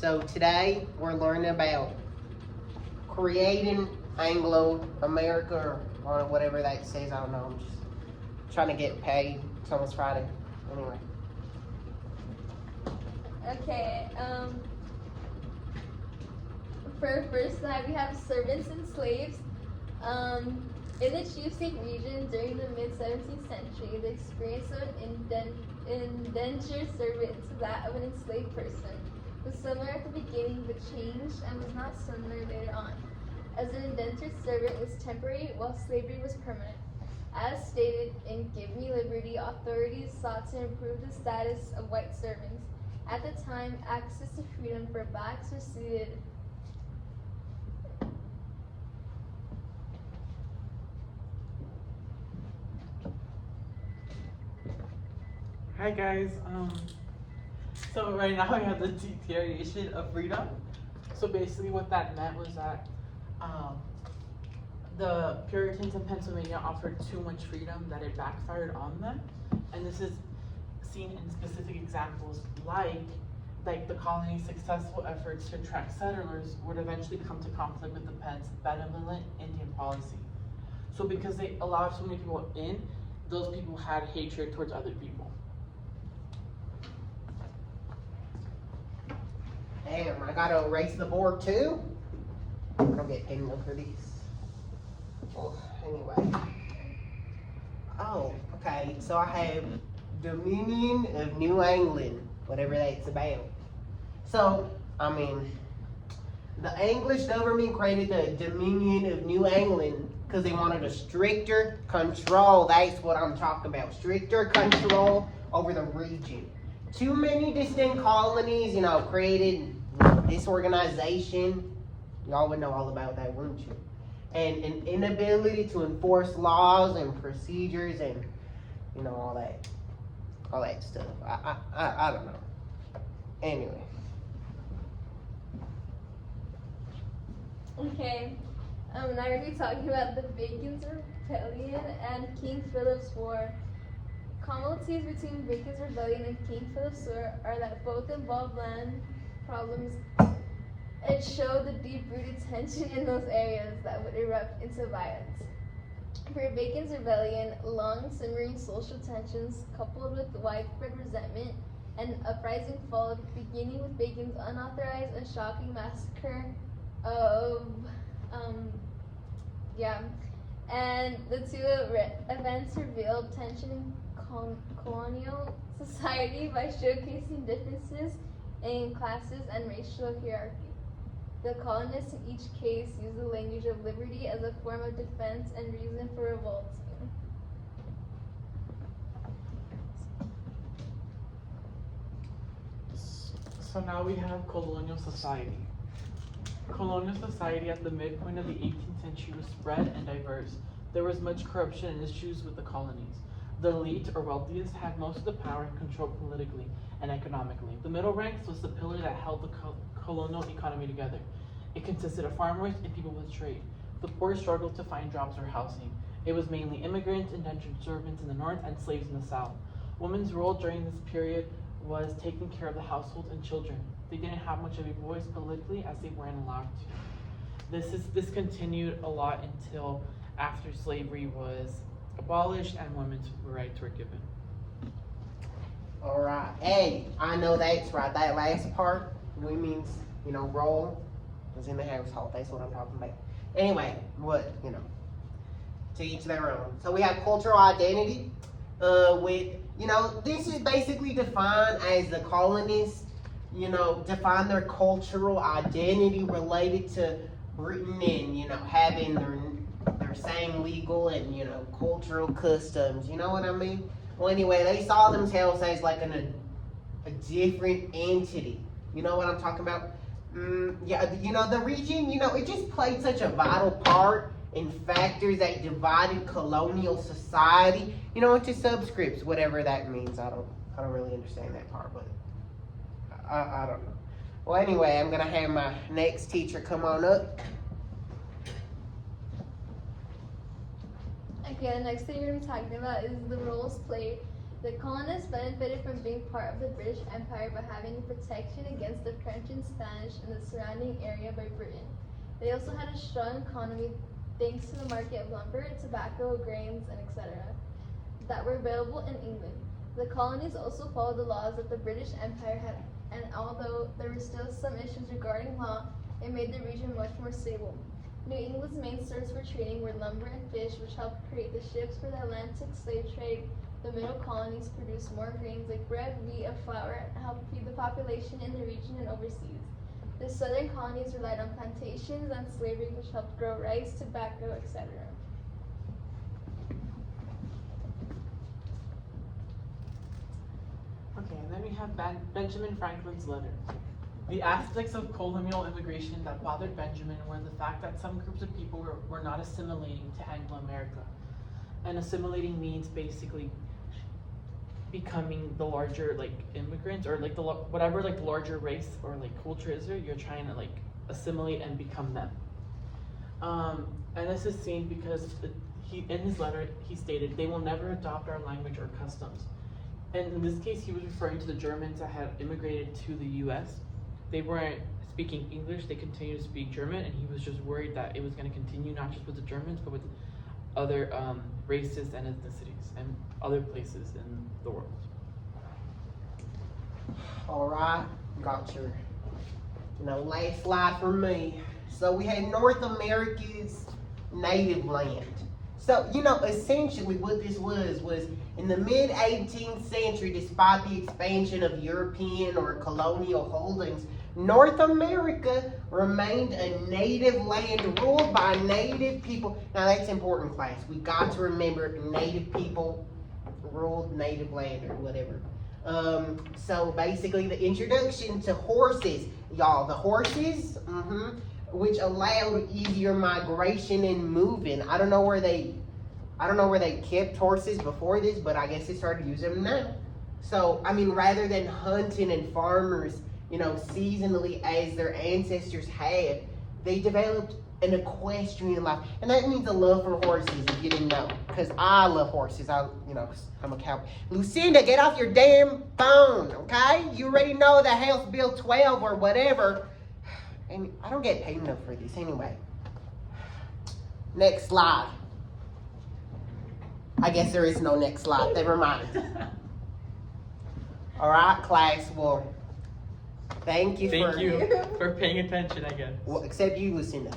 So today we're learning about creating Anglo-America or whatever that says. I don't know. I'm just trying to get paid. It's almost Friday. Anyway. Okay, for first slide we have servants and slaves. In the Chesapeake region during the mid-17th century, the experience of an indentured servant to that of an enslaved person was similar at the beginning but changed and was not similar later on, as an indentured servant was temporary while slavery was permanent. As stated in Give Me Liberty, authorities sought to improve the status of white servants. At the time, access to freedom for blacks was ceded. Hi guys, so right now we have the deterioration of freedom. So basically what that meant was that the Puritans in Pennsylvania offered too much freedom that it backfired on them. And this is seen in specific examples like the colony's successful efforts to attract settlers would eventually come to conflict with the Penn's benevolent Indian policy. So because they allowed so many people in, those people had hatred towards other people. Damn, I gotta erase the board too? I don't get paid enough for these. Well, anyway. Oh, okay, so I have Dominion of New England, whatever that's about. So, I mean, the English government created the Dominion of New England because they wanted a stricter control. That's what I'm talking about. Stricter control over the region. Too many distinct colonies, created this organization. Y'all would know all about that, wouldn't you? And an inability to enforce laws and procedures and, all that stuff. I don't know. Anyway. Okay, now we're going to be talking about the Bacon's Rebellion and King Philip's War. Commonalities between Bacon's Rebellion and King Philip's War are that both involve land problems and show the deep-rooted tension in those areas that would erupt into violence. For Bacon's Rebellion, long simmering social tensions coupled with widespread resentment and uprising followed, beginning with Bacon's unauthorized and shocking massacre of and the two events revealed tension in colonial society by showcasing differences in classes and racial hierarchy. The colonists in each case used the language of liberty as a form of defense and reason for revolt. So now we have colonial society. Colonial society at the midpoint of the 18th century was spread and diverse. There was much corruption and issues with the colonies. The elite or wealthiest had most of the power and control politically and economically. The middle ranks was the pillar that held the colonial economy together. It consisted of farmers and people with trade. The poor struggled to find jobs or housing. It was mainly immigrants, indentured servants in the north, and slaves in the south. Women's role during this period was taking care of the household and children. They didn't have much of a voice politically as they weren't allowed to. This continued a lot until after slavery was abolished and women's rights were given. All right. Hey, I know that's right. That last part, women's, role was in the household. That's what I'm talking about. Anyway, to each their own. So we have cultural identity, this is basically defined as the colonists, define their cultural identity related to Britain and, having their same legal and, cultural customs. You know what I mean? Well, anyway, they saw themselves as like a different entity. You know what I'm talking about? The region, it just played such a vital part in factors that divided colonial society, into subscripts, whatever that means. I don't really understand that part, but I don't know. Well, anyway, I'm gonna have my next teacher come on up. Okay, the next thing we're going to be talking about is the roles played The colonists benefited from being part of the British Empire by having protection against the French and Spanish in the surrounding area by Britain. They also had a strong economy thanks to the market of lumber, tobacco, grains, and etc. that were available in England. The colonies also followed the laws that the British Empire had, and although there were still some issues regarding law, it made the region much more stable. New England's main source for trading were lumber and fish, which helped create the ships for the Atlantic slave trade. The middle colonies produced more grains like bread, wheat, and flour, and helped feed the population in the region and overseas. The southern colonies relied on plantations and slavery, which helped grow rice, tobacco, etc. Okay, and then we have Benjamin Franklin's letter. The aspects of colonial immigration that bothered Benjamin were the fact that some groups of people were not assimilating to Anglo-America. And assimilating means basically becoming the larger immigrants, or whatever the larger race or culture is there, you're trying to assimilate and become them. And this is seen because in his letter he stated, they will never adopt our language or customs. And in this case, he was referring to the Germans that had immigrated to the US. They weren't speaking English, they continued to speak German, and he was just worried that it was going to continue not just with the Germans, but with other races and ethnicities and other places in the world. All right, got your last slide for me. So we had North America's native land. So, essentially what this was in the mid-18th century, despite the expansion of European or colonial holdings, North America remained a native land ruled by native people. Now that's important, class. We got to remember native people ruled native land or whatever. So basically the introduction to horses, y'all, the horses, which allowed easier migration and moving. I don't know where they kept horses before this, but I guess they started using them now. So, rather than hunting and farmers, seasonally as their ancestors had, they developed an equestrian life. And that means a love for horses, if you didn't know. Because I love horses. I'm a cowboy. Lucinda, get off your damn phone, okay? You already know the House Bill 12 or whatever. And I don't get paid enough for this anyway. Next slide. I guess there is no next slide. Never mind. All right, class. Well, thank you for paying attention, I guess. Well, except you, Lucinda.